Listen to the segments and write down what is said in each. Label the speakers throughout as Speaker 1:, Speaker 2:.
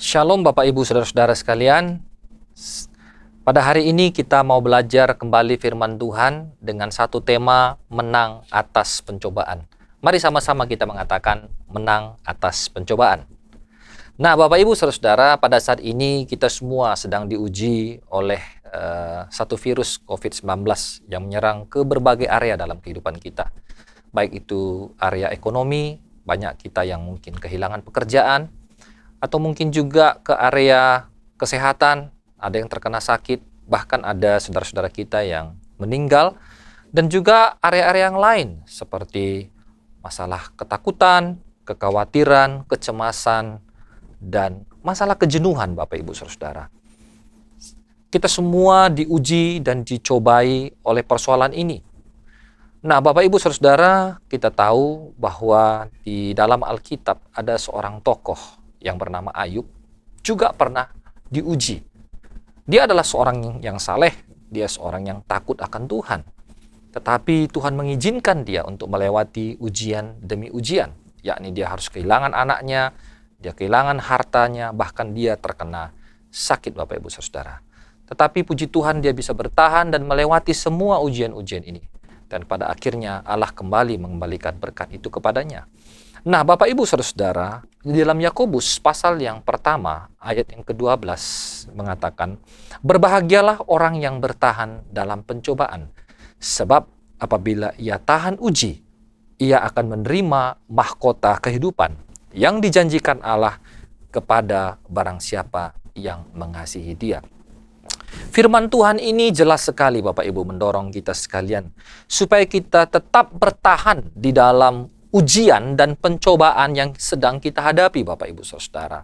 Speaker 1: Shalom Bapak Ibu Saudara-saudara sekalian. Pada hari ini kita mau belajar kembali firman Tuhan dengan satu tema, menang atas pencobaan. Mari sama-sama kita mengatakan menang atas pencobaan. Nah Bapak Ibu Saudara-saudara, pada saat ini kita semua sedang diuji oleh satu virus COVID-19 yang menyerang ke berbagai area dalam kehidupan kita. Baik itu area ekonomi, banyak kita yang mungkin kehilangan pekerjaan, atau mungkin juga ke area kesehatan, ada yang terkena sakit, bahkan ada saudara-saudara kita yang meninggal, dan juga area-area yang lain seperti masalah ketakutan, kekhawatiran, kecemasan, dan masalah kejenuhan Bapak Ibu Saudara. Kita semua diuji dan dicobai oleh persoalan ini. Nah Bapak Ibu Saudara, kita tahu bahwa di dalam Alkitab ada seorang tokoh yang bernama Ayub, juga pernah diuji. Dia adalah seorang yang saleh, dia seorang yang takut akan Tuhan. Tetapi Tuhan mengizinkan dia untuk melewati ujian demi ujian, yakni dia harus kehilangan anaknya, dia kehilangan hartanya, bahkan dia terkena sakit Bapak Ibu Saudara. Tetapi puji Tuhan dia bisa bertahan dan melewati semua ujian-ujian ini. Dan pada akhirnya Allah kembali mengembalikan berkat itu kepadanya. Nah Bapak Ibu Saudara, di dalam Yakobus pasal yang pertama ayat yang ke-12 mengatakan, berbahagialah orang yang bertahan dalam pencobaan, sebab apabila ia tahan uji, ia akan menerima mahkota kehidupan yang dijanjikan Allah kepada barang siapa yang mengasihi dia. Firman Tuhan ini jelas sekali Bapak Ibu mendorong kita sekalian supaya kita tetap bertahan di dalam ujian dan pencobaan yang sedang kita hadapi Bapak Ibu Saudara.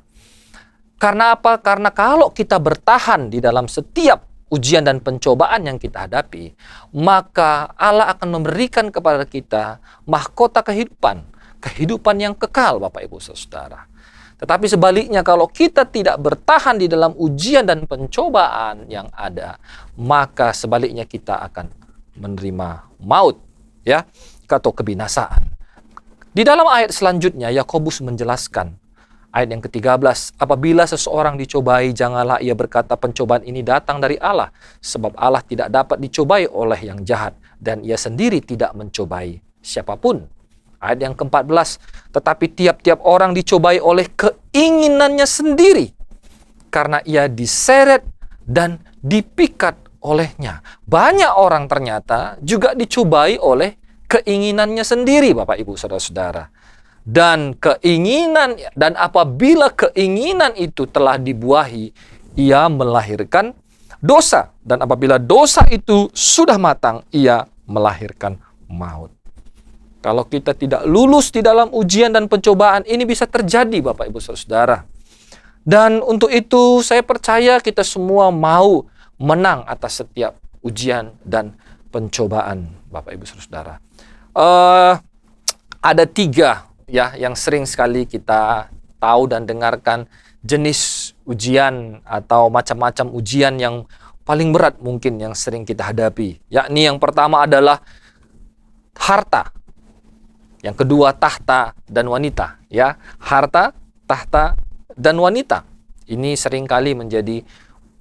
Speaker 1: Karena apa? Karena kalau kita bertahan di dalam setiap ujian dan pencobaan yang kita hadapi, maka Allah akan memberikan kepada kita mahkota kehidupan, kehidupan yang kekal Bapak Ibu Saudara. Tetapi sebaliknya kalau kita tidak bertahan di dalam ujian dan pencobaan yang ada, maka sebaliknya kita akan menerima maut, ya, atau kebinasaan. Di dalam ayat selanjutnya, Yakobus menjelaskan, ayat yang ke-13, apabila seseorang dicobai, janganlah ia berkata pencobaan ini datang dari Allah, sebab Allah tidak dapat dicobai oleh yang jahat, dan ia sendiri tidak mencobai siapapun. Ayat yang ke-14, tetapi tiap-tiap orang dicobai oleh keinginannya sendiri, karena ia diseret dan dipikat olehnya. Banyak orang ternyata juga dicobai oleh keinginannya sendiri Bapak Ibu Saudara-saudara. Dan apabila keinginan itu telah dibuahi, ia melahirkan dosa. Dan apabila dosa itu sudah matang, ia melahirkan maut. Kalau kita tidak lulus di dalam ujian dan pencobaan, ini bisa terjadi Bapak Ibu Saudara. Dan untuk itu saya percaya kita semua mau menang atas setiap ujian dan pencobaan Bapak Ibu Saudara. Ada 3 ya yang sering sekali kita tahu dan dengarkan jenis ujian atau macam-macam ujian yang paling berat mungkin yang sering kita hadapi. Yakni yang pertama adalah harta, yang kedua tahta dan wanita. Ya, harta, tahta dan wanita. Ini seringkali menjadi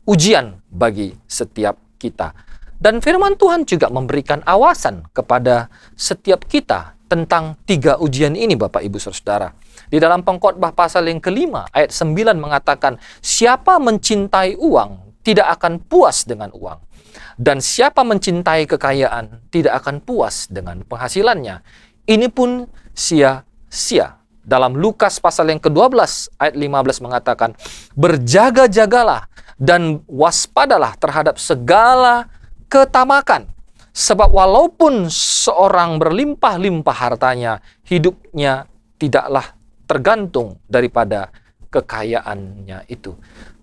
Speaker 1: ujian bagi setiap kita. Dan firman Tuhan juga memberikan awasan kepada setiap kita tentang 3 ujian ini Bapak Ibu Saudara. Di dalam Pengkhotbah pasal yang ke-5 ayat 9 mengatakan, siapa mencintai uang tidak akan puas dengan uang. Dan siapa mencintai kekayaan tidak akan puas dengan penghasilannya. Ini pun sia-sia. Dalam Lukas pasal yang ke-12 ayat 15 mengatakan, berjaga-jagalah dan waspadalah terhadap segala ketamakan, sebab walaupun seorang berlimpah-limpah hartanya, hidupnya tidaklah tergantung daripada kekayaannya itu.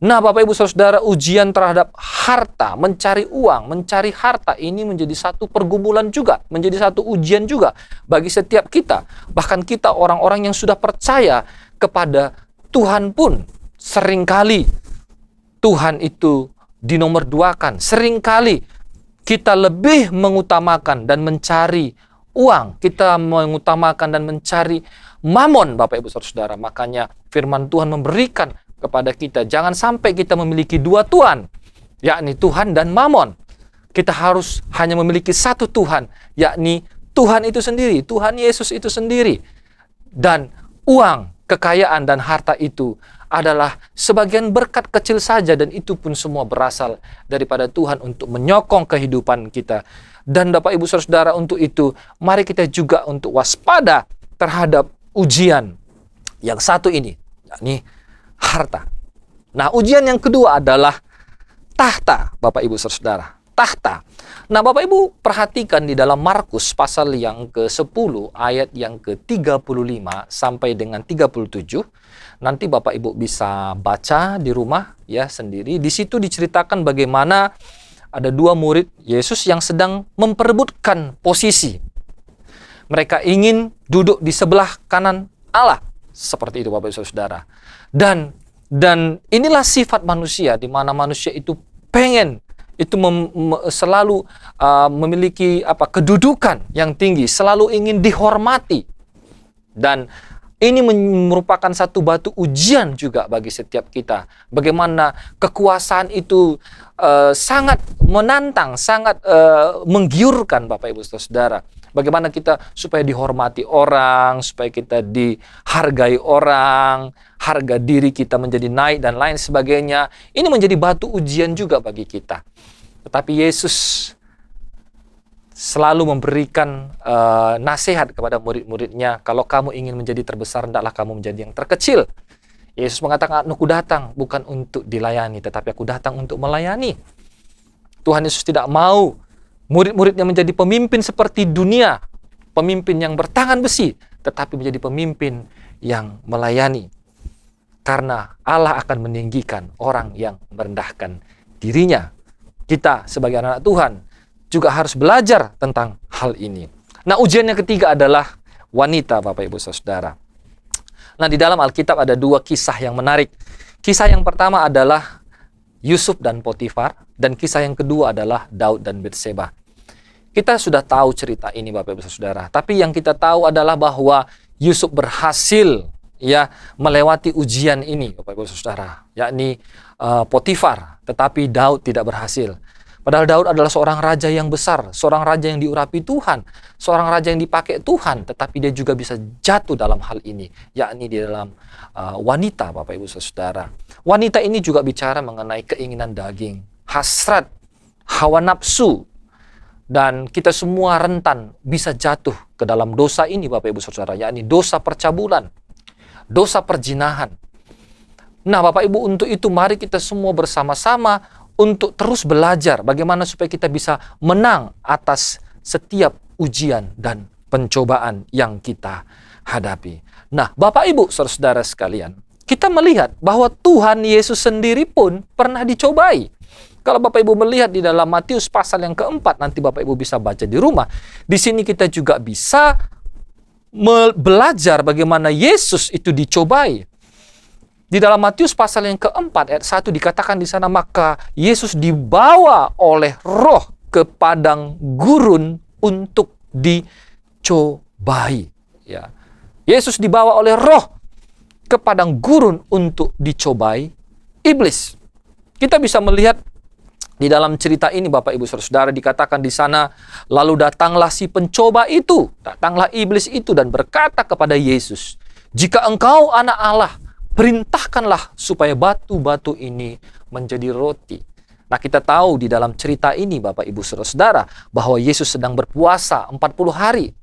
Speaker 1: Nah Bapak Ibu Saudara, ujian terhadap harta, mencari uang, mencari harta ini menjadi satu pergumulan juga, menjadi satu ujian juga bagi setiap kita. Bahkan kita orang-orang yang sudah percaya kepada Tuhan pun seringkali Tuhan itu dinomorduakan. Seringkali kita lebih mengutamakan dan mencari uang. Kita mengutamakan dan mencari mamon Bapak Ibu Saudara. Makanya firman Tuhan memberikan kepada kita. Jangan sampai kita memiliki dua Tuhan, yakni Tuhan dan Mamon. Kita harus hanya memiliki satu Tuhan, yakni Tuhan itu sendiri, Tuhan Yesus itu sendiri. Dan uang, kekayaan, dan harta itu adalah sebagian berkat kecil saja, dan itu pun semua berasal daripada Tuhan untuk menyokong kehidupan kita. Dan Bapak Ibu Saudara, untuk itu mari kita juga untuk waspada terhadap ujian yang satu ini, yakni harta. Nah, ujian yang kedua adalah tahta, Bapak Ibu Saudara. Tahta. Nah, Bapak Ibu perhatikan di dalam Markus pasal yang ke-10 ayat yang ke-35 sampai dengan 37. Nanti Bapak Ibu bisa baca di rumah ya sendiri. Di situ diceritakan bagaimana ada dua murid Yesus yang sedang memperebutkan posisi. Mereka ingin duduk di sebelah kanan Allah. Seperti itu Bapak Ibu Saudara. Dan inilah sifat manusia, di mana manusia itu pengen itu selalu memiliki kedudukan yang tinggi, selalu ingin dihormati. Dan ini merupakan satu batu ujian juga bagi setiap kita. Bagaimana kekuasaan itu sangat menantang, sangat menggiurkan Bapak Ibu Saudara. Bagaimana kita supaya dihormati orang, supaya kita dihargai orang, harga diri kita menjadi naik dan lain sebagainya. Ini menjadi batu ujian juga bagi kita. Tetapi Yesus selalu memberikan nasihat kepada murid-muridnya, kalau kamu ingin menjadi terbesar, hendaklah kamu menjadi yang terkecil. Yesus mengatakan, aku datang bukan untuk dilayani, tetapi aku datang untuk melayani. Tuhan Yesus tidak mau murid-muridnya menjadi pemimpin seperti dunia, pemimpin yang bertangan besi, tetapi menjadi pemimpin yang melayani. Karena Allah akan meninggikan orang yang merendahkan dirinya. Kita sebagai anak Tuhan juga harus belajar tentang hal ini. Nah, ujian yang ketiga adalah wanita, Bapak Ibu Saudara. Nah, di dalam Alkitab ada dua kisah yang menarik. Kisah yang pertama adalah Yusuf dan Potifar, dan kisah yang kedua adalah Daud dan Batseba. Kita sudah tahu cerita ini Bapak Ibu Saudara, tapi yang kita tahu adalah bahwa Yusuf berhasil ya melewati ujian ini Bapak Ibu Saudara, yakni Potifar, tetapi Daud tidak berhasil. Padahal Daud adalah seorang raja yang besar, seorang raja yang diurapi Tuhan, seorang raja yang dipakai Tuhan, tetapi dia juga bisa jatuh dalam hal ini, yakni di dalam wanita Bapak Ibu Saudara. Wanita ini juga bicara mengenai keinginan daging, hasrat, hawa nafsu, dan kita semua rentan bisa jatuh ke dalam dosa ini Bapak Ibu Saudara, yakni dosa percabulan, dosa perzinahan. Nah Bapak Ibu, untuk itu mari kita semua bersama-sama untuk terus belajar bagaimana supaya kita bisa menang atas setiap ujian dan pencobaan yang kita hadapi. Nah Bapak Ibu Saudara sekalian, kita melihat bahwa Tuhan Yesus sendiri pun pernah dicobai. Kalau Bapak Ibu melihat di dalam Matius pasal yang keempat, nanti Bapak Ibu bisa baca di rumah. Di sini kita juga bisa belajar bagaimana Yesus itu dicobai. Di dalam Matius pasal yang keempat ayat 1 dikatakan di sana, maka Yesus dibawa oleh Roh ke padang gurun untuk dicobai. Ya. Yesus dibawa oleh Roh ke padang gurun untuk dicobai iblis. Kita bisa melihat di dalam cerita ini Bapak Ibu Saudara, dikatakan di sana, lalu datanglah si pencoba itu, datanglah iblis itu dan berkata kepada Yesus, jika engkau anak Allah, perintahkanlah supaya batu-batu ini menjadi roti. Nah kita tahu di dalam cerita ini Bapak Ibu Saudara, bahwa Yesus sedang berpuasa 40 hari.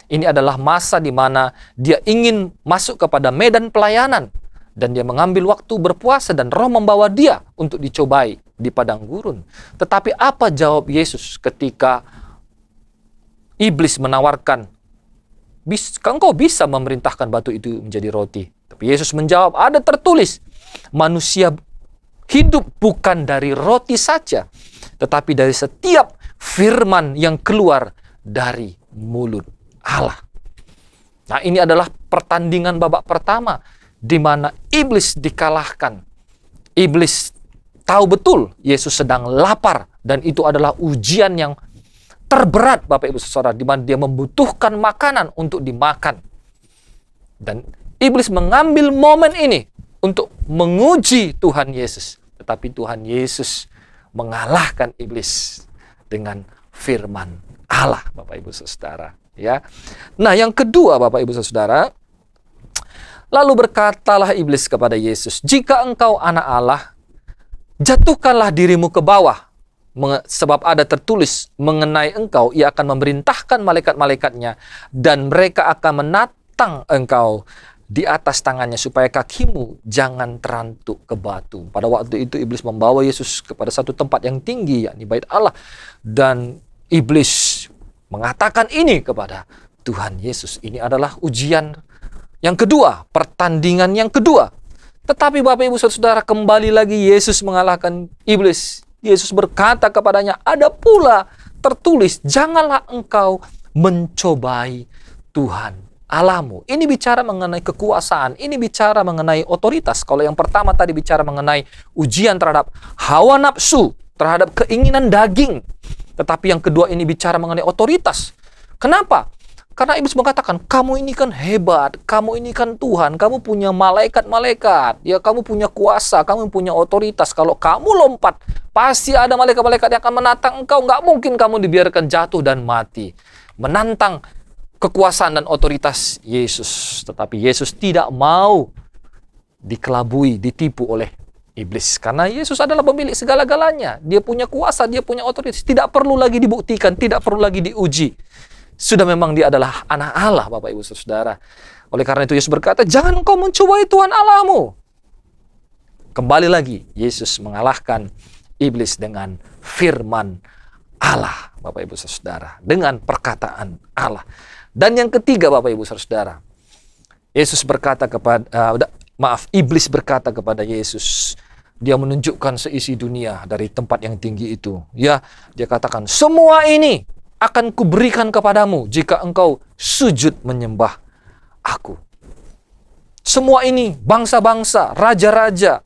Speaker 1: Ini adalah masa di mana dia ingin masuk kepada medan pelayanan. Dan dia mengambil waktu berpuasa dan Roh membawa dia untuk dicobai di padang gurun. Tetapi apa jawab Yesus ketika iblis menawarkan, engkau bisa memerintahkan batu itu menjadi roti? Tapi Yesus menjawab, ada tertulis, manusia hidup bukan dari roti saja, tetapi dari setiap firman yang keluar dari mulut Allah. Nah ini adalah pertandingan babak pertama, di mana iblis dikalahkan. Iblis tahu betul Yesus sedang lapar, dan itu adalah ujian yang terberat Bapak Ibu Saudara, di mana dia membutuhkan makanan untuk dimakan. Dan iblis mengambil momen ini untuk menguji Tuhan Yesus. Tetapi Tuhan Yesus mengalahkan iblis dengan firman Allah, Bapak Ibu Saudara. Ya. Nah, yang kedua, Bapak Ibu Saudara, lalu berkatalah iblis kepada Yesus, "Jika engkau anak Allah, jatuhkanlah dirimu ke bawah. Sebab ada tertulis mengenai engkau, ia akan memerintahkan malaikat-malaikatnya, dan mereka akan menatang engkau di atas tangannya, supaya kakimu jangan terantuk ke batu." Pada waktu itu iblis membawa Yesus kepada satu tempat yang tinggi, yakni Bait Allah. Dan iblis mengatakan ini kepada Tuhan Yesus. Ini adalah ujian yang kedua, pertandingan yang kedua. Tetapi Bapak Ibu Saudara, kembali lagi Yesus mengalahkan iblis. Yesus berkata kepadanya, "Ada pula tertulis, janganlah engkau mencobai Tuhan Allahmu." Ini bicara mengenai kekuasaan, ini bicara mengenai otoritas. Kalau yang pertama tadi bicara mengenai ujian terhadap hawa nafsu, terhadap keinginan daging. Tetapi yang kedua ini bicara mengenai otoritas. Kenapa? Karena iblis mengatakan, kamu ini kan hebat, kamu ini kan Tuhan, kamu punya malaikat-malaikat, ya kamu punya kuasa, kamu punya otoritas. Kalau kamu lompat, pasti ada malaikat-malaikat yang akan menantang engkau. Nggak mungkin kamu dibiarkan jatuh dan mati. Menantang kekuasaan dan otoritas Yesus. Tetapi Yesus tidak mau dikelabui, ditipu oleh iblis. Karena Yesus adalah pemilik segala-galanya. Dia punya kuasa, dia punya otoritas. Tidak perlu lagi dibuktikan, tidak perlu lagi diuji. Sudah memang dia adalah anak Allah, Bapak Ibu Saudara. Oleh karena itu Yesus berkata, jangan engkau mencobai Tuhan Allahmu. Kembali lagi, Yesus mengalahkan iblis dengan firman Allah, Bapak Ibu Saudara. Dengan perkataan Allah. Dan yang ketiga, Bapak Ibu Saudara, Yesus berkata kepada, iblis berkata kepada Yesus, dia menunjukkan seisi dunia dari tempat yang tinggi itu. Ya, dia katakan, semua ini akan kuberikan kepadamu jika engkau sujud menyembah aku. Semua ini, bangsa-bangsa, raja-raja,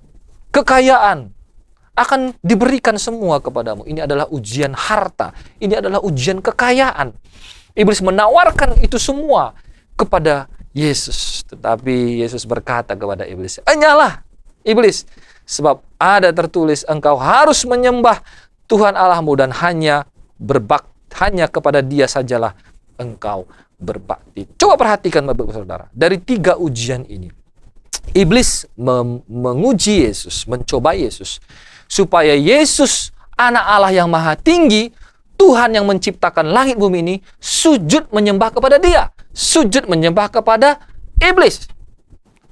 Speaker 1: kekayaan, akan diberikan semua kepadamu. Ini adalah ujian harta. Ini adalah ujian kekayaan. Iblis menawarkan itu semua kepada Yesus. Tetapi Yesus berkata kepada iblis, "Enyalah, iblis, sebab ada tertulis engkau harus menyembah Tuhan Allahmu dan hanya kepada Dia sajalah engkau berbakti." Coba perhatikan Bapak Saudara, dari 3 ujian ini, iblis menguji Yesus, mencoba Yesus, supaya Yesus, anak Allah yang maha tinggi, Tuhan yang menciptakan langit bumi ini, sujud menyembah kepada Dia, sujud menyembah kepada iblis.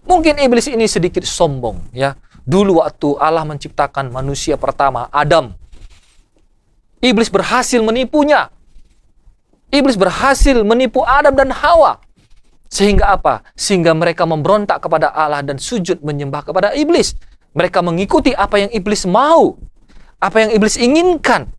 Speaker 1: Mungkin iblis ini sedikit sombong, ya. Dulu waktu Allah menciptakan manusia pertama, Adam, iblis berhasil menipunya. Iblis berhasil menipu Adam dan Hawa. Sehingga apa? Sehingga mereka memberontak kepada Allah dan sujud menyembah kepada iblis. Mereka mengikuti apa yang iblis mau, apa yang iblis inginkan.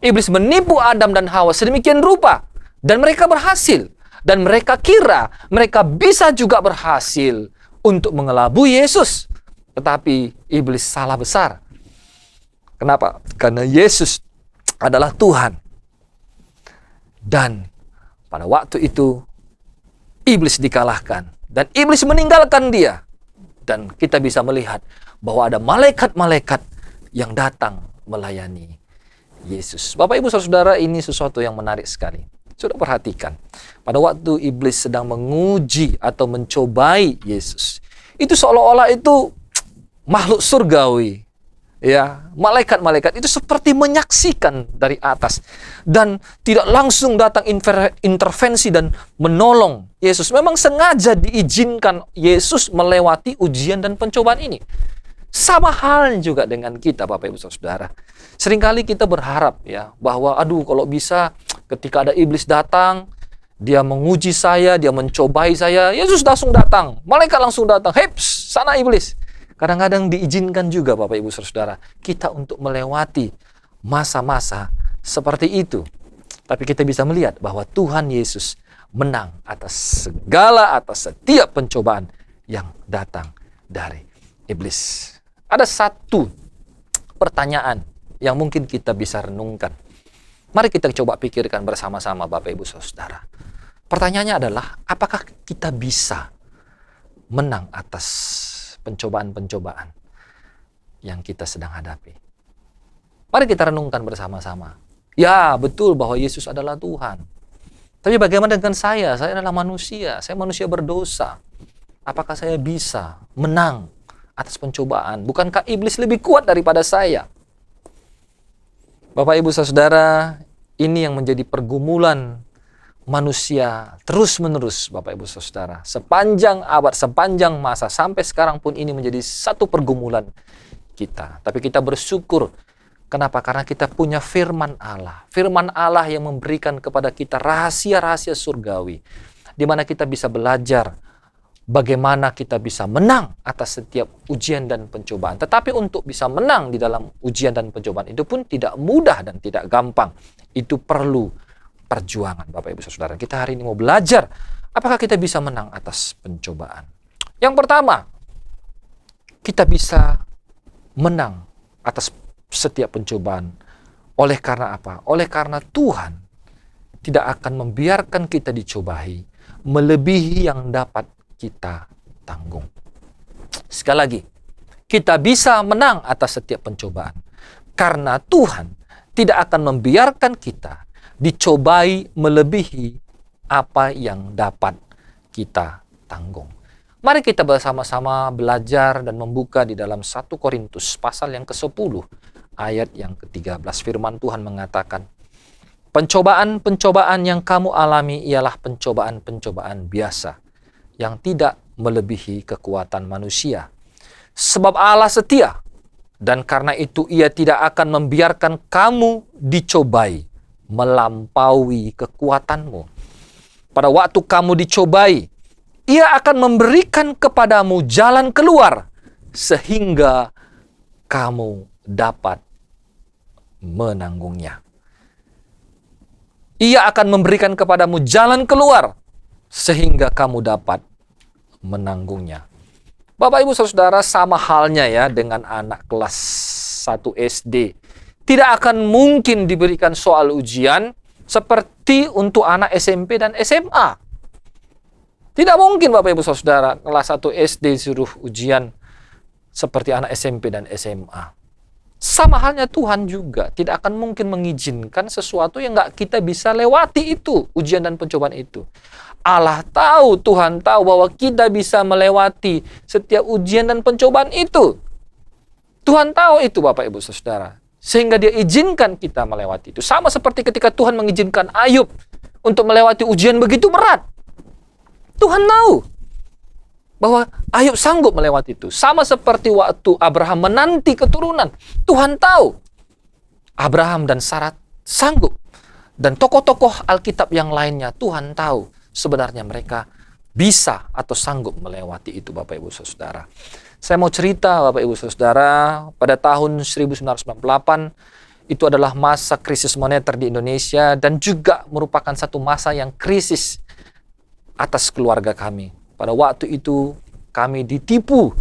Speaker 1: Iblis menipu Adam dan Hawa sedemikian rupa. Dan mereka berhasil. Dan mereka kira mereka bisa juga berhasil untuk mengelabui Yesus. Tetapi iblis salah besar. Kenapa? Karena Yesus adalah Tuhan. Dan pada waktu itu iblis dikalahkan dan iblis meninggalkan Dia. Dan kita bisa melihat bahwa ada malaikat-malaikat yang datang melayani Yesus. Bapak Ibu Saudara, ini sesuatu yang menarik sekali. Sudah perhatikan, pada waktu iblis sedang menguji atau mencobai Yesus, itu seolah-olah itu makhluk surgawi. Ya, malaikat-malaikat itu seperti menyaksikan dari atas dan tidak langsung datang intervensi dan menolong Yesus. Memang sengaja diizinkan Yesus melewati ujian dan pencobaan ini. Sama hal juga dengan kita, Bapak Ibu Saudara. Seringkali kita berharap ya bahwa kalau bisa ketika ada iblis datang, dia menguji saya, dia mencobai saya, Yesus langsung datang, malaikat langsung datang, "Heps, sana iblis." Kadang-kadang diizinkan juga Bapak Ibu Saudara kita untuk melewati masa-masa seperti itu. Tapi kita bisa melihat bahwa Tuhan Yesus menang atas setiap pencobaan yang datang dari iblis. Ada satu pertanyaan yang mungkin kita bisa renungkan. Mari kita coba pikirkan bersama-sama Bapak Ibu Saudara. Pertanyaannya adalah, apakah kita bisa menang atas pencobaan-pencobaan yang kita sedang hadapi. Mari kita renungkan bersama-sama. Ya, betul bahwa Yesus adalah Tuhan. Tapi bagaimana dengan saya? Saya adalah manusia. Saya manusia berdosa. Apakah saya bisa menang atas pencobaan? Bukankah iblis lebih kuat daripada saya? Bapak, Ibu, Saudara, ini yang menjadi pergumulan manusia terus-menerus, Bapak, Ibu, Saudara. Sepanjang abad, sepanjang masa, sampai sekarang pun ini menjadi satu pergumulan kita. Tapi kita bersyukur. Kenapa? Karena kita punya firman Allah. Firman Allah yang memberikan kepada kita rahasia-rahasia surgawi. Di mana kita bisa belajar bagaimana kita bisa menang atas setiap ujian dan pencobaan. Tetapi untuk bisa menang di dalam ujian dan pencobaan itu pun tidak mudah dan tidak gampang. Itu perlu perjuangan, Bapak, Ibu, Saudara. Kita hari ini mau belajar apakah kita bisa menang atas pencobaan. Yang pertama, kita bisa menang atas setiap pencobaan. Oleh karena apa? Oleh karena Tuhan tidak akan membiarkan kita dicobai melebihi yang dapat kita tanggung. Sekali lagi, kita bisa menang atas setiap pencobaan karena Tuhan tidak akan membiarkan kita dicobai melebihi apa yang dapat kita tanggung. Mari kita bersama-sama belajar dan membuka di dalam 1 Korintus pasal yang ke-10 ayat yang ke-13. Firman Tuhan mengatakan, pencobaan-pencobaan yang kamu alami ialah pencobaan-pencobaan biasa yang tidak melebihi kekuatan manusia. Sebab Allah setia, dan karena itu Ia tidak akan membiarkan kamu dicobai melampaui kekuatanmu. Pada waktu kamu dicobai, Ia akan memberikan kepadamu jalan keluar sehingga kamu dapat menanggungnya. Ia akan memberikan kepadamu jalan keluar sehingga kamu dapat menanggungnya. Bapak, Ibu, Saudara, sama halnya ya dengan anak kelas 1 SD. Tidak akan mungkin diberikan soal ujian seperti untuk anak SMP dan SMA. Tidak mungkin, Bapak, Ibu, Saudara, kelas 1 SD suruh ujian seperti anak SMP dan SMA. Sama halnya Tuhan juga tidak akan mungkin mengizinkan sesuatu yang nggak kita bisa lewati itu, ujian dan pencobaan itu. Allah tahu, Tuhan tahu bahwa kita bisa melewati setiap ujian dan pencobaan itu. Tuhan tahu itu, Bapak, Ibu, Saudara. Sehingga Dia izinkan kita melewati itu. Sama seperti ketika Tuhan mengizinkan Ayub untuk melewati ujian begitu berat. Tuhan tahu bahwa Ayub sanggup melewati itu. Sama seperti waktu Abraham menanti keturunan. Tuhan tahu Abraham dan Sarah sanggup. Dan tokoh-tokoh Alkitab yang lainnya Tuhan tahu sebenarnya mereka bisa atau sanggup melewati itu, Bapak, Ibu, Saudara. Saya mau cerita, Bapak, Ibu, Saudara, pada tahun 1998 itu adalah masa krisis moneter di Indonesia dan juga merupakan satu masa yang krisis atas keluarga kami. Pada waktu itu kami ditipu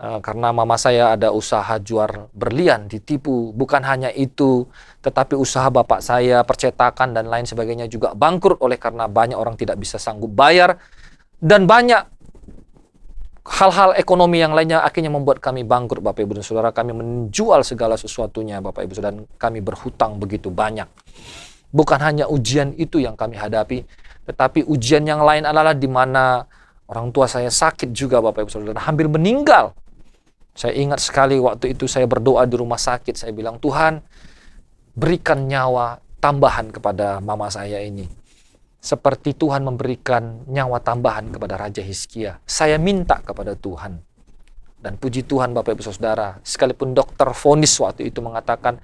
Speaker 1: karena mama saya ada usaha jual berlian, ditipu. Bukan hanya itu, tetapi usaha bapak saya, percetakan dan lain sebagainya juga bangkrut oleh karena banyak orang tidak bisa sanggup bayar. Dan banyak hal-hal ekonomi yang lainnya akhirnya membuat kami bangkrut, Bapak, Ibu, dan Saudara. Kami menjual segala sesuatunya, Bapak, Ibu, dan kami berhutang begitu banyak. Bukan hanya ujian itu yang kami hadapi, tetapi ujian yang lain adalah di mana orang tua saya sakit juga, Bapak, Ibu, Saudara, hampir meninggal. Saya ingat sekali waktu itu saya berdoa di rumah sakit. Saya bilang, Tuhan, berikan nyawa tambahan kepada mama saya ini. Seperti Tuhan memberikan nyawa tambahan kepada Raja Hizkia. Saya minta kepada Tuhan. Dan puji Tuhan, Bapak, Ibu, Saudara, sekalipun dokter vonis waktu itu mengatakan,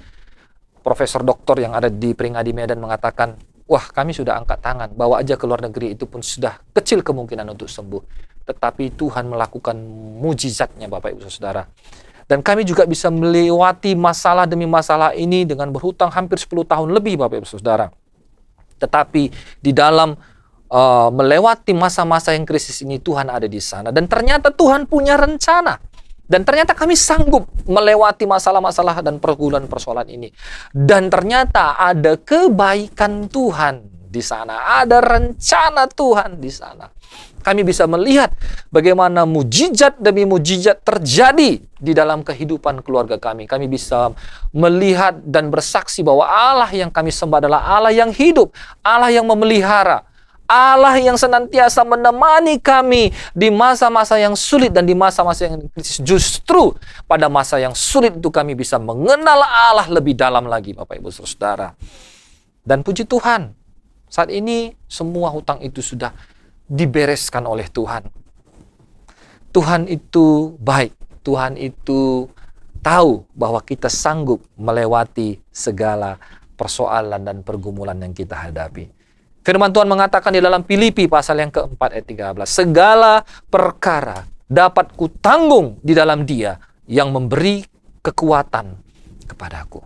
Speaker 1: profesor doktor yang ada di Peringadi Medan mengatakan, wah, kami sudah angkat tangan, bawa aja ke luar negeri, itu pun sudah kecil kemungkinan untuk sembuh. Tetapi Tuhan melakukan mujizatnya, Bapak, Ibu, Saudara. Dan kami juga bisa melewati masalah demi masalah ini dengan berhutang hampir 10 tahun lebih, Bapak, Ibu, Saudara. Tetapi di dalam melewati masa-masa yang krisis ini, Tuhan ada di sana. Dan ternyata Tuhan punya rencana. Dan ternyata kami sanggup melewati masalah-masalah dan pergumulan-persoalan ini. Dan ternyata ada kebaikan Tuhan di sana. Ada rencana Tuhan di sana. Kami bisa melihat bagaimana mujizat demi mujizat terjadi di dalam kehidupan keluarga kami. Kami bisa melihat dan bersaksi bahwa Allah yang kami sembah adalah Allah yang hidup, Allah yang memelihara, Allah yang senantiasa menemani kami di masa-masa yang sulit dan di masa-masa yang krisis. Justru pada masa yang sulit itu kami bisa mengenal Allah lebih dalam lagi, Bapak Ibu Saudara. Dan puji Tuhan, saat ini semua hutang itu sudah dibereskan oleh Tuhan. Tuhan itu baik. Tuhan itu tahu bahwa kita sanggup melewati segala persoalan dan pergumulan yang kita hadapi. Firman Tuhan mengatakan di dalam Filipi pasal yang keempat ayat 13, segala perkara dapat kutanggung di dalam Dia yang memberi kekuatan kepadaku.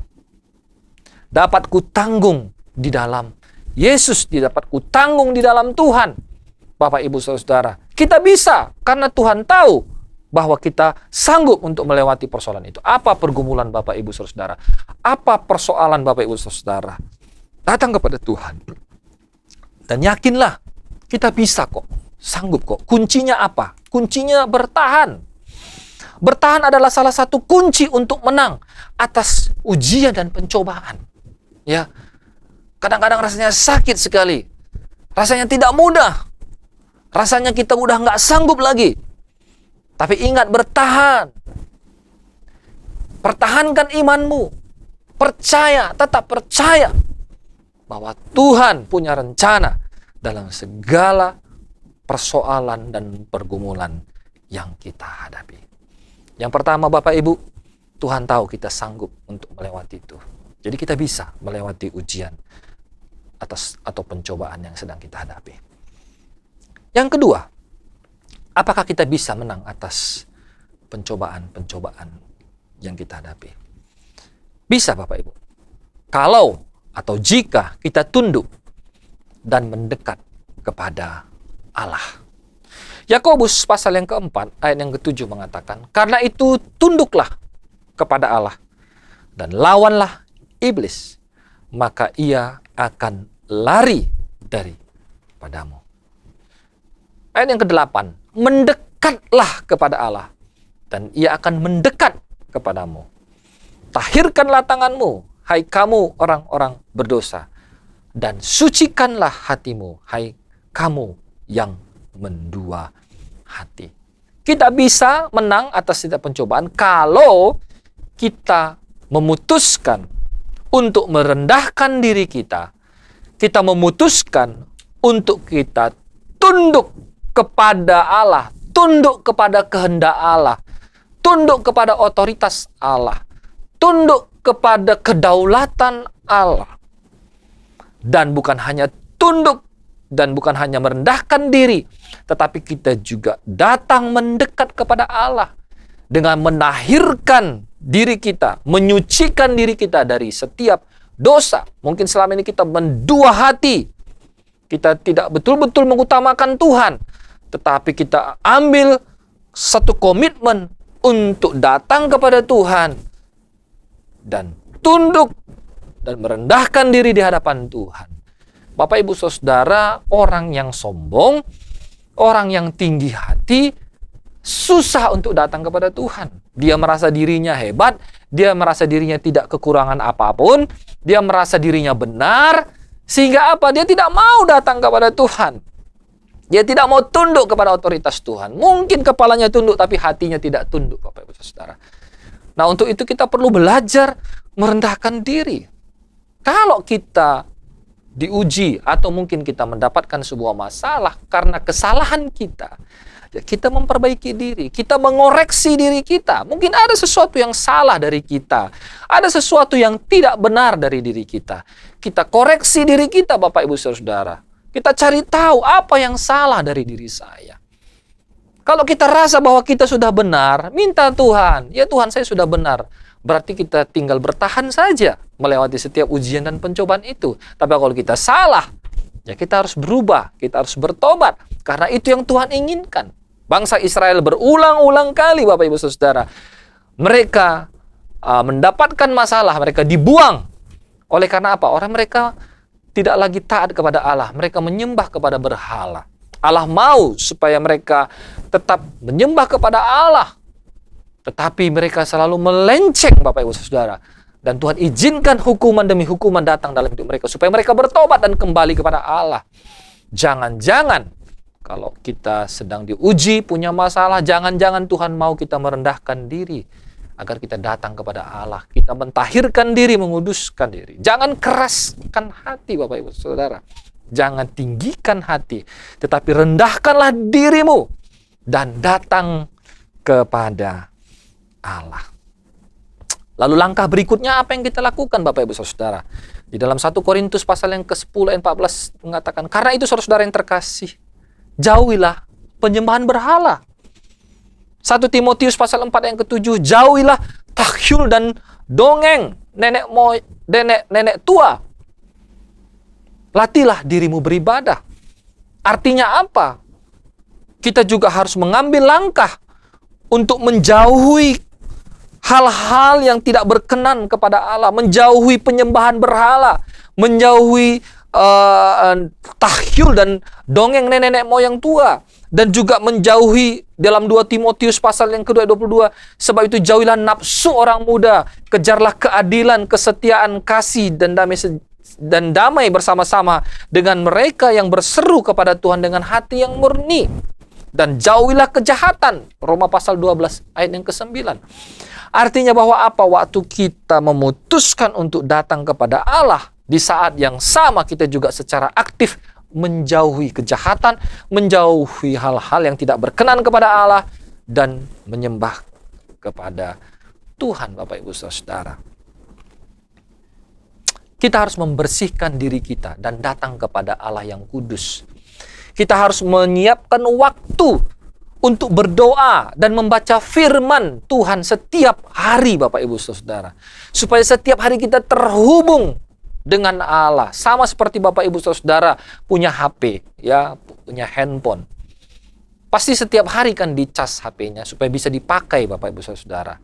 Speaker 1: Dapat kutanggung di dalam Yesus, dapat kutanggung di dalam Tuhan. Bapak, Ibu, Saudara, kita bisa karena Tuhan tahu bahwa kita sanggup untuk melewati persoalan itu. Apa pergumulan Bapak, Ibu, Saudara? Apa persoalan Bapak, Ibu, Saudara? Datang kepada Tuhan. Dan yakinlah, kita bisa kok. Sanggup kok. Kuncinya apa? Kuncinya bertahan. Bertahan adalah salah satu kunci untuk menang atas ujian dan pencobaan. Ya, kadang-kadang rasanya sakit sekali. Rasanya tidak mudah. Rasanya kita udah nggak sanggup lagi. Tapi ingat, bertahan. Pertahankan imanmu. Percaya, tetap percaya bahwa Tuhan punya rencana dalam segala persoalan dan pergumulan yang kita hadapi. Yang pertama, Bapak Ibu, Tuhan tahu kita sanggup untuk melewati itu. Jadi kita bisa melewati ujian atau pencobaan yang sedang kita hadapi. Yang kedua, apakah kita bisa menang atas pencobaan-pencobaan yang kita hadapi? Bisa, Bapak Ibu. Kalau atau jika kita tunduk dan mendekat kepada Allah. Yakobus pasal yang keempat, ayat yang ketujuh mengatakan, karena itu tunduklah kepada Allah dan lawanlah iblis, maka ia akan lari daripadamu. Ayat yang ke-8, mendekatlah kepada Allah, dan ia akan mendekat kepadamu. Tahirkanlah tanganmu, hai kamu orang-orang berdosa, dan sucikanlah hatimu, hai kamu yang mendua hati. Kita bisa menang atas setiap pencobaan kalau kita memutuskan untuk merendahkan diri kita. Kita memutuskan untuk kita tunduk kepada Allah, tunduk kepada kehendak Allah, tunduk kepada otoritas Allah, tunduk kepada kedaulatan Allah. Dan bukan hanya tunduk dan bukan hanya merendahkan diri, tetapi kita juga datang mendekat kepada Allah dengan menahirkan diri kita, menyucikan diri kita dari setiap dosa. Mungkin selama ini kita mendua hati, kita tidak betul-betul mengutamakan Tuhan, tetapi kita ambil satu komitmen untuk datang kepada Tuhan dan tunduk dan merendahkan diri di hadapan Tuhan. Bapak, Ibu, Saudara, orang yang sombong, orang yang tinggi hati, susah untuk datang kepada Tuhan. Dia merasa dirinya hebat, dia merasa dirinya tidak kekurangan apapun, dia merasa dirinya benar, sehingga apa? Dia tidak mau datang kepada Tuhan. Dia tidak mau tunduk kepada otoritas Tuhan. Mungkin kepalanya tunduk, tapi hatinya tidak tunduk, Bapak, Ibu, Saudara. Nah, untuk itu kita perlu belajar merendahkan diri. Kalau kita diuji atau mungkin kita mendapatkan sebuah masalah karena kesalahan kita, ya kita memperbaiki diri, kita mengoreksi diri kita. Mungkin ada sesuatu yang salah dari kita, ada sesuatu yang tidak benar dari diri kita. Kita koreksi diri kita, Bapak, Ibu, Saudara. Kita cari tahu apa yang salah dari diri saya. Kalau kita rasa bahwa kita sudah benar, minta Tuhan, ya Tuhan, saya sudah benar. Berarti kita tinggal bertahan saja melewati setiap ujian dan pencobaan itu. Tapi kalau kita salah, ya kita harus berubah, kita harus bertobat. Karena itu yang Tuhan inginkan. Bangsa Israel berulang-ulang kali, Bapak, Ibu, Saudara, mereka mendapatkan masalah, mereka dibuang. Oleh karena apa? Orang mereka tidak lagi taat kepada Allah, mereka menyembah kepada berhala. Allah mau supaya mereka tetap menyembah kepada Allah. Tetapi mereka selalu melenceng, Bapak Ibu Saudara. Dan Tuhan izinkan hukuman demi hukuman datang dalam hidup mereka, supaya mereka bertobat dan kembali kepada Allah. Jangan-jangan kalau kita sedang diuji, punya masalah, jangan-jangan Tuhan mau kita merendahkan diri, agar kita datang kepada Allah. Kita mentahirkan diri, menguduskan diri. Jangan keraskan hati, Bapak Ibu Saudara. Jangan tinggikan hati, tetapi rendahkanlah dirimu dan datang kepada Allah. Lalu langkah berikutnya apa yang kita lakukan, Bapak Ibu Saudara? Di dalam 1 Korintus pasal yang ke-10 ayat 14 mengatakan, karena itu saudara-saudara yang terkasih, jauhilah penyembahan berhala. 1 Timotius pasal 4 yang ke-7, jauhilah takyul dan dongeng nenek tua. Latihlah dirimu beribadah. Artinya apa? Kita juga harus mengambil langkah untuk menjauhi hal-hal yang tidak berkenan kepada Allah, menjauhi penyembahan berhala, menjauhi tahyul dan dongeng nenek moyang tua, dan juga menjauhi dalam 2 Timotius pasal yang kedua 22, sebab itu jauhilah nafsu orang muda, kejarlah keadilan, kesetiaan, kasih dan damai bersama-sama dengan mereka yang berseru kepada Tuhan dengan hati yang murni. Dan jauhilah kejahatan. Roma pasal 12 ayat yang ke-9. Artinya bahwa apa? Waktu kita memutuskan untuk datang kepada Allah, di saat yang sama kita juga secara aktif menjauhi kejahatan, menjauhi hal-hal yang tidak berkenan kepada Allah, dan menyembah kepada Tuhan, Bapak Ibu Saudara. Kita harus membersihkan diri kita dan datang kepada Allah yang kudus. Kita harus menyiapkan waktu untuk berdoa dan membaca firman Tuhan setiap hari, Bapak Ibu Saudara. Supaya setiap hari kita terhubung dengan Allah. Sama seperti Bapak Ibu Saudara punya HP, ya, punya handphone. Pasti setiap hari kan dicas HP-nya supaya bisa dipakai, Bapak Ibu Saudara.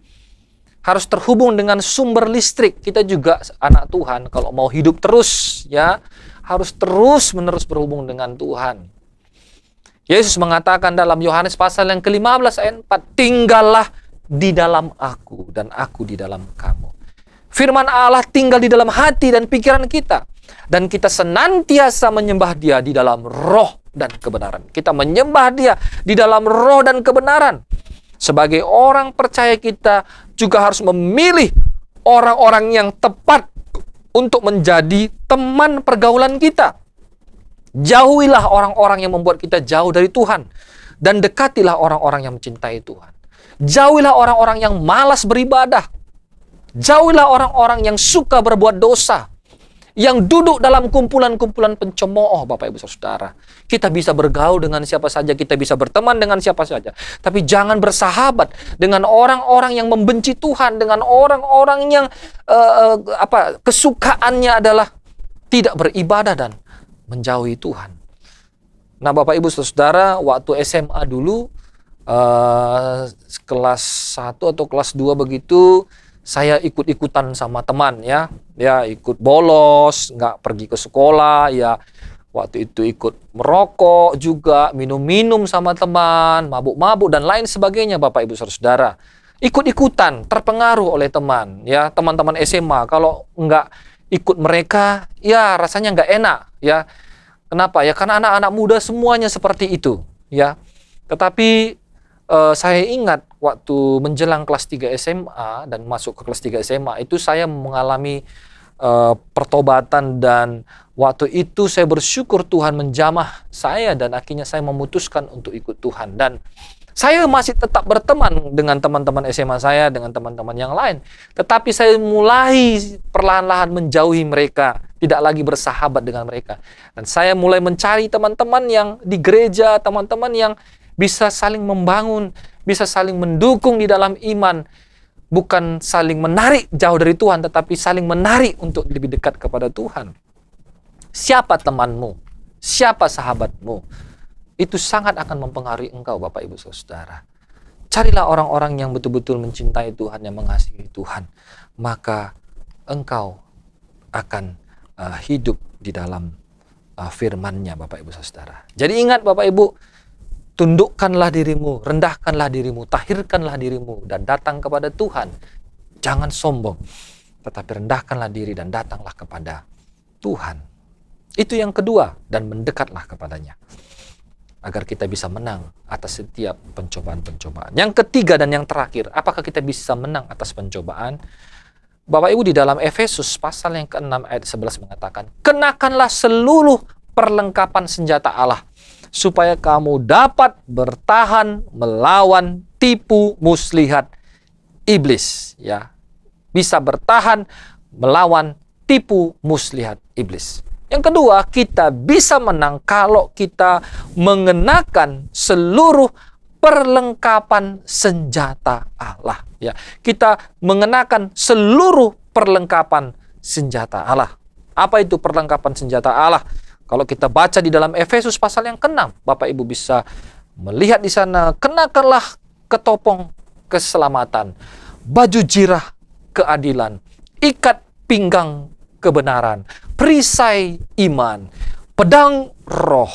Speaker 1: Harus terhubung dengan sumber listrik. Kita juga anak Tuhan, kalau mau hidup terus, ya, harus terus-menerus berhubung dengan Tuhan. Yesus mengatakan dalam Yohanes pasal yang ke-15 ayat 4, tinggallah di dalam aku dan aku di dalam kamu. Firman Allah tinggal di dalam hati dan pikiran kita. Dan kita senantiasa menyembah Dia di dalam roh dan kebenaran. Kita menyembah Dia di dalam roh dan kebenaran. Sebagai orang percaya, kita juga harus memilih orang-orang yang tepat untuk menjadi teman pergaulan kita. Jauhilah orang-orang yang membuat kita jauh dari Tuhan, dan dekatilah orang-orang yang mencintai Tuhan. Jauhilah orang-orang yang malas beribadah. Jauhilah orang-orang yang suka berbuat dosa, yang duduk dalam kumpulan-kumpulan pencemooh, Bapak Ibu Saudara. Kita bisa bergaul dengan siapa saja, kita bisa berteman dengan siapa saja, tapi jangan bersahabat dengan orang-orang yang membenci Tuhan, dengan orang-orang yang kesukaannya adalah tidak beribadah dan menjauhi Tuhan. Nah, Bapak Ibu Saudara, waktu SMA dulu, kelas 1 atau kelas 2 begitu, saya ikut-ikutan sama teman, ya ikut bolos, nggak pergi ke sekolah, ya waktu itu ikut merokok juga, minum-minum sama teman, mabuk-mabuk dan lain sebagainya, Bapak Ibu Saudara. Ikut-ikutan, terpengaruh oleh teman, ya teman-teman SMA. Kalau nggak ikut mereka, ya rasanya nggak enak, ya. Kenapa? Ya karena anak-anak muda semuanya seperti itu, ya. Tetapi saya ingat waktu menjelang kelas 3 SMA dan masuk ke kelas 3 SMA itu saya mengalami pertobatan, dan waktu itu saya bersyukur Tuhan menjamah saya dan akhirnya saya memutuskan untuk ikut Tuhan. Dan saya masih tetap berteman dengan teman-teman SMA saya, dengan teman-teman yang lain. Tetapi saya mulai perlahan-lahan menjauhi mereka, tidak lagi bersahabat dengan mereka. Dan saya mulai mencari teman-teman yang di gereja, teman-teman yang bisa saling membangun, bisa saling mendukung di dalam iman. Bukan saling menarik jauh dari Tuhan, tetapi saling menarik untuk lebih dekat kepada Tuhan. Siapa temanmu? Siapa sahabatmu? Itu sangat akan mempengaruhi engkau, Bapak Ibu Saudara. Carilah orang-orang yang betul-betul mencintai Tuhan, yang mengasihi Tuhan. Maka engkau akan hidup di dalam firman-Nya, Bapak Ibu Saudara. Jadi ingat Bapak Ibu, tundukkanlah dirimu, rendahkanlah dirimu, tahirkanlah dirimu, dan datang kepada Tuhan. Jangan sombong, tetapi rendahkanlah diri dan datanglah kepada Tuhan. Itu yang kedua, dan mendekatlah kepadanya, agar kita bisa menang atas setiap pencobaan-pencobaan. Yang ketiga dan yang terakhir, apakah kita bisa menang atas pencobaan? Bapak Ibu, di dalam Efesus pasal yang ke-6 ayat 11 mengatakan, kenakanlah seluruh perlengkapan senjata Allah, supaya kamu dapat bertahan melawan tipu muslihat iblis. Ya, bisa bertahan melawan tipu muslihat iblis. Yang kedua, kita bisa menang kalau kita mengenakan seluruh perlengkapan senjata Allah. Ya, kita mengenakan seluruh perlengkapan senjata Allah. Apa itu perlengkapan senjata Allah? Kalau kita baca di dalam Efesus pasal yang ke-6, Bapak Ibu bisa melihat di sana, kenakanlah ketopong keselamatan, baju jirah keadilan, ikat pinggang kebenaran, perisai iman, pedang roh,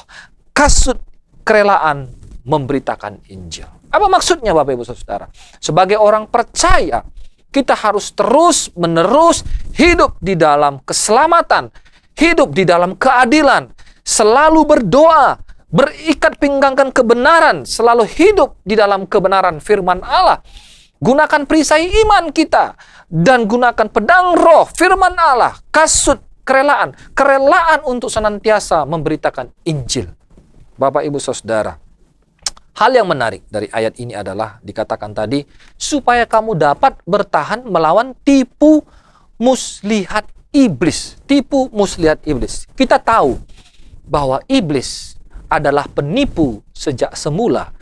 Speaker 1: kasut kerelaan memberitakan Injil. Apa maksudnya Bapak Ibu Saudara? Sebagai orang percaya, kita harus terus-menerus hidup di dalam keselamatan, hidup di dalam keadilan, selalu berdoa, berikat pinggangkan kebenaran, selalu hidup di dalam kebenaran firman Allah. Gunakan perisai iman kita, dan gunakan pedang roh, firman Allah, kasut kerelaan, kerelaan untuk senantiasa memberitakan Injil. Bapak Ibu Saudara, hal yang menarik dari ayat ini adalah dikatakan tadi, supaya kamu dapat bertahan melawan tipu muslihat iblis. Tipu muslihat iblis. Kita tahu bahwa iblis adalah penipu sejak semula.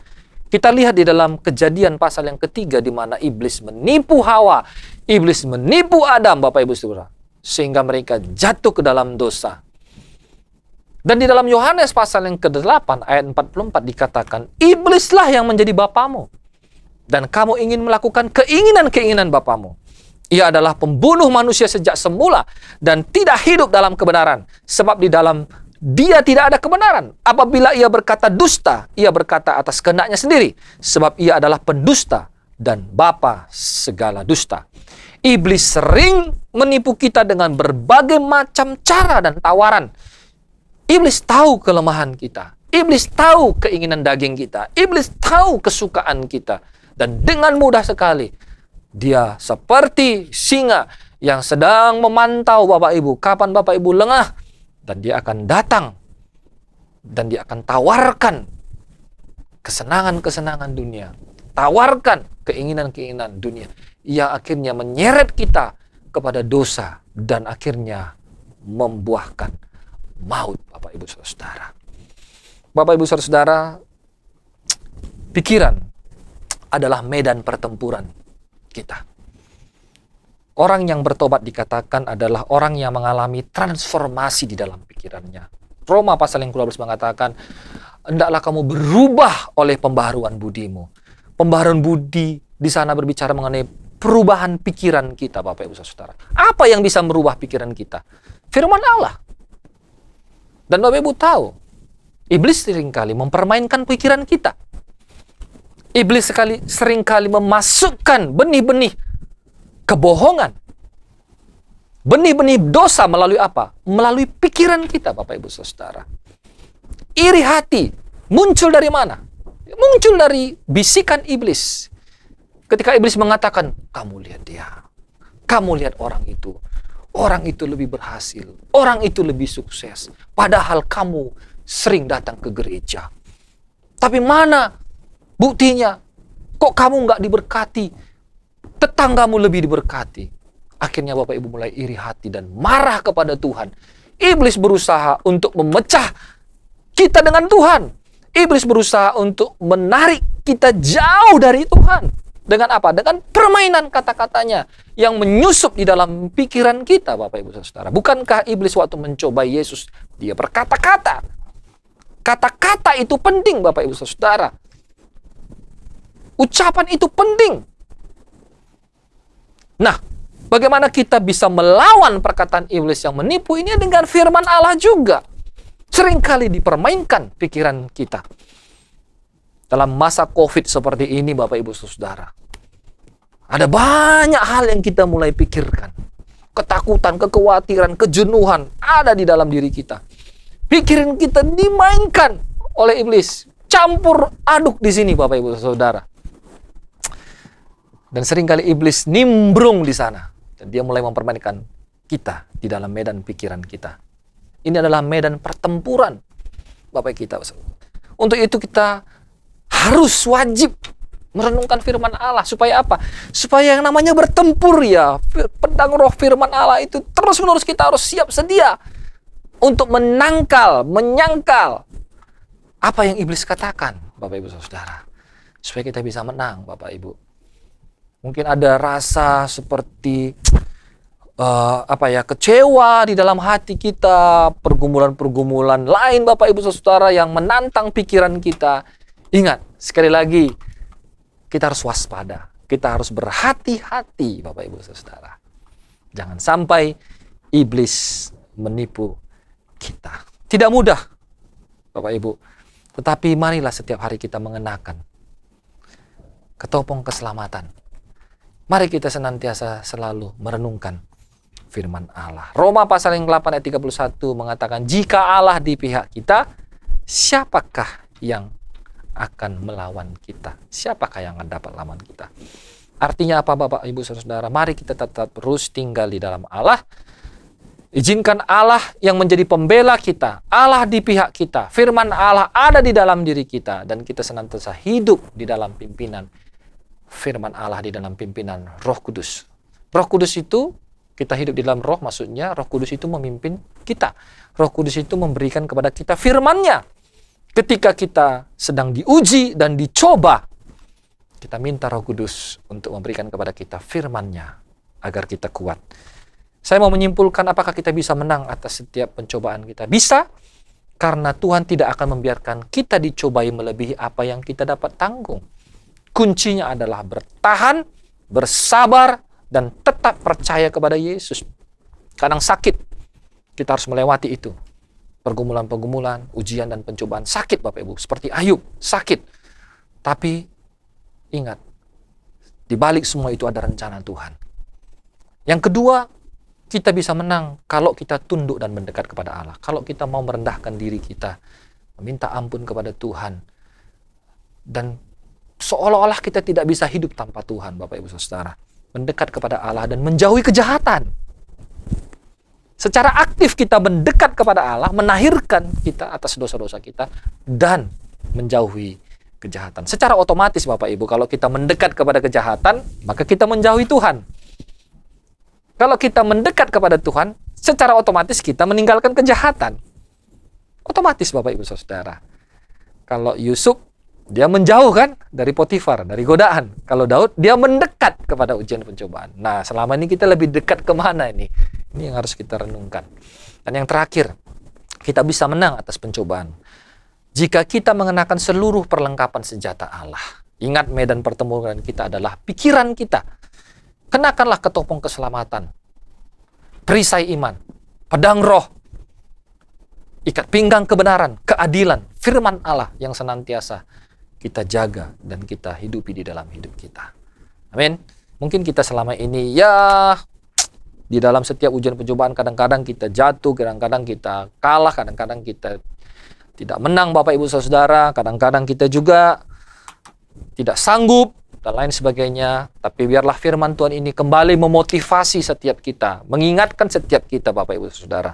Speaker 1: Kita lihat di dalam Kejadian pasal yang ketiga, di mana iblis menipu Hawa, iblis menipu Adam, Bapak Ibu Saudara, sehingga mereka jatuh ke dalam dosa. Dan di dalam Yohanes pasal yang ke-8 ayat 44 dikatakan, iblislah yang menjadi bapamu, dan kamu ingin melakukan keinginan-keinginan bapamu. Ia adalah pembunuh manusia sejak semula dan tidak hidup dalam kebenaran, sebab di dalam dia tidak ada kebenaran. Apabila ia berkata dusta, ia berkata atas kehendaknya sendiri, sebab ia adalah pendusta dan bapa segala dusta. Iblis sering menipu kita dengan berbagai macam cara dan tawaran. Iblis tahu kelemahan kita. Iblis tahu keinginan daging kita. Iblis tahu kesukaan kita. Dan dengan mudah sekali, dia seperti singa yang sedang memantau Bapak Ibu. Kapan Bapak Ibu lengah, dan dia akan datang. Dan dia akan tawarkan kesenangan-kesenangan dunia. Tawarkan keinginan-keinginan dunia. Yang akhirnya menyeret kita kepada dosa. Dan akhirnya membuahkan maut, Bapak Ibu Saudara. Bapak Ibu Saudara, pikiran adalah medan pertempuran kita. Orang yang bertobat dikatakan adalah orang yang mengalami transformasi di dalam pikirannya. Roma pasal yang ke-12 mengatakan, hendaklah kamu berubah oleh pembaharuan budimu. Pembaharuan budi di sana berbicara mengenai perubahan pikiran kita, Bapak Ibu Saudara. Apa yang bisa merubah pikiran kita? Firman Allah. Dan Bapak Ibu tahu, iblis seringkali mempermainkan pikiran kita. Iblis seringkali memasukkan benih-benih kebohongan, benih-benih dosa melalui apa? Melalui pikiran kita, Bapak Ibu Saudara. Iri hati muncul dari mana? Muncul dari bisikan iblis. Ketika iblis mengatakan, kamu lihat dia, kamu lihat orang itu lebih berhasil, orang itu lebih sukses, padahal kamu sering datang ke gereja. Tapi mana buktinya? Kok kamu nggak diberkati? Tetanggamu lebih diberkati. Akhirnya Bapak Ibu mulai iri hati dan marah kepada Tuhan. Iblis berusaha untuk memecah kita dengan Tuhan. Iblis berusaha untuk menarik kita jauh dari Tuhan. Dengan apa? Dengan permainan kata-katanya yang menyusup di dalam pikiran kita, Bapak Ibu Saudara. Bukankah iblis waktu mencoba Yesus, dia berkata-kata. Kata-kata itu penting, Bapak Ibu Saudara. Ucapan itu penting. Nah, bagaimana kita bisa melawan perkataan iblis yang menipu ini? Dengan firman Allah juga. Seringkali dipermainkan pikiran kita. Dalam masa COVID seperti ini, Bapak Ibu Saudara, ada banyak hal yang kita mulai pikirkan. Ketakutan, kekhawatiran, kejenuhan ada di dalam diri kita. Pikiran kita dimainkan oleh iblis. Campur aduk di sini, Bapak Ibu Saudara. Dan seringkali iblis nimbrung di sana. Dan dia mulai mempermainkan kita di dalam medan pikiran kita. Ini adalah medan pertempuran, Bapak kita. Untuk itu kita harus wajib merenungkan firman Allah. Supaya apa? Supaya yang namanya bertempur ya. Pedang roh firman Allah itu terus-menerus kita harus siap sedia untuk menyangkal apa yang iblis katakan, Bapak Ibu Saudara. Supaya kita bisa menang, Bapak Ibu. Mungkin ada rasa seperti kecewa di dalam hati kita, pergumulan-pergumulan lain, Bapak Ibu Saudara, yang menantang pikiran kita. Ingat, sekali lagi, kita harus waspada. Kita harus berhati-hati, Bapak Ibu Saudara. Jangan sampai iblis menipu kita. Tidak mudah, Bapak Ibu. Tetapi marilah setiap hari kita mengenakan ketopong keselamatan. Mari kita senantiasa selalu merenungkan firman Allah. Roma pasal yang 8 ayat 31 mengatakan, jika Allah di pihak kita, siapakah yang akan melawan kita? Siapakah yang akan dapat lawan kita? Artinya apa, Bapak Ibu Saudara? Mari kita tetap terus tinggal di dalam Allah. Izinkan Allah yang menjadi pembela kita, Allah di pihak kita, firman Allah ada di dalam diri kita, dan kita senantiasa hidup di dalam pimpinan firman Allah, di dalam pimpinan Roh Kudus. Roh Kudus itu, kita hidup di dalam roh, maksudnya Roh Kudus itu memimpin kita. Roh Kudus itu memberikan kepada kita firman-Nya. Ketika kita sedang diuji dan dicoba, kita minta Roh Kudus untuk memberikan kepada kita firman-Nya agar kita kuat. Saya mau menyimpulkan, apakah kita bisa menang atas setiap pencobaan kita? Bisa, karena Tuhan tidak akan membiarkan kita dicobai melebihi apa yang kita dapat tanggung. Kuncinya adalah bertahan, bersabar, dan tetap percaya kepada Yesus. Kadang sakit, kita harus melewati itu. Pergumulan-pergumulan, ujian dan pencobaan. Sakit, Bapak Ibu. Seperti Ayub, sakit. Tapi, ingat, di balik semua itu ada rencana Tuhan. Yang kedua, kita bisa menang kalau kita tunduk dan mendekat kepada Allah. Kalau kita mau merendahkan diri kita, meminta ampun kepada Tuhan, dan seolah-olah kita tidak bisa hidup tanpa Tuhan, Bapak Ibu Saudara. Mendekat kepada Allah dan menjauhi kejahatan. Secara aktif kita mendekat kepada Allah, menahirkan kita atas dosa-dosa kita, dan menjauhi kejahatan. Secara otomatis, Bapak Ibu, kalau kita mendekat kepada kejahatan, maka kita menjauhi Tuhan. Kalau kita mendekat kepada Tuhan, secara otomatis kita meninggalkan kejahatan. Otomatis, Bapak Ibu Saudara. Kalau Yusuf, dia menjauh kan dari Potifar, dari godaan. Kalau Daud, dia mendekat kepada ujian pencobaan. Nah, selama ini kita lebih dekat kemana ini? Ini yang harus kita renungkan. Dan yang terakhir, kita bisa menang atas pencobaan jika kita mengenakan seluruh perlengkapan senjata Allah. Ingat, medan pertempuran kita adalah pikiran kita. Kenakanlah ketopong keselamatan, perisai iman, pedang roh, ikat pinggang kebenaran, keadilan, firman Allah yang senantiasa kita jaga dan kita hidupi di dalam hidup kita. Amin. Mungkin kita selama ini di dalam setiap ujian pencobaan kadang-kadang kita jatuh, kadang-kadang kita kalah, kadang-kadang kita tidak menang, Bapak Ibu Saudara, kadang-kadang kita juga tidak sanggup dan lain sebagainya. Tapi biarlah firman Tuhan ini kembali memotivasi setiap kita, mengingatkan setiap kita, Bapak Ibu Saudara,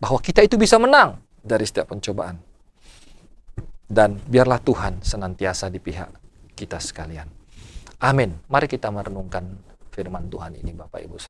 Speaker 1: bahwa kita itu bisa menang dari setiap pencobaan. Dan biarlah Tuhan senantiasa di pihak kita sekalian. Amin. Mari kita merenungkan firman Tuhan ini, Bapak Ibu.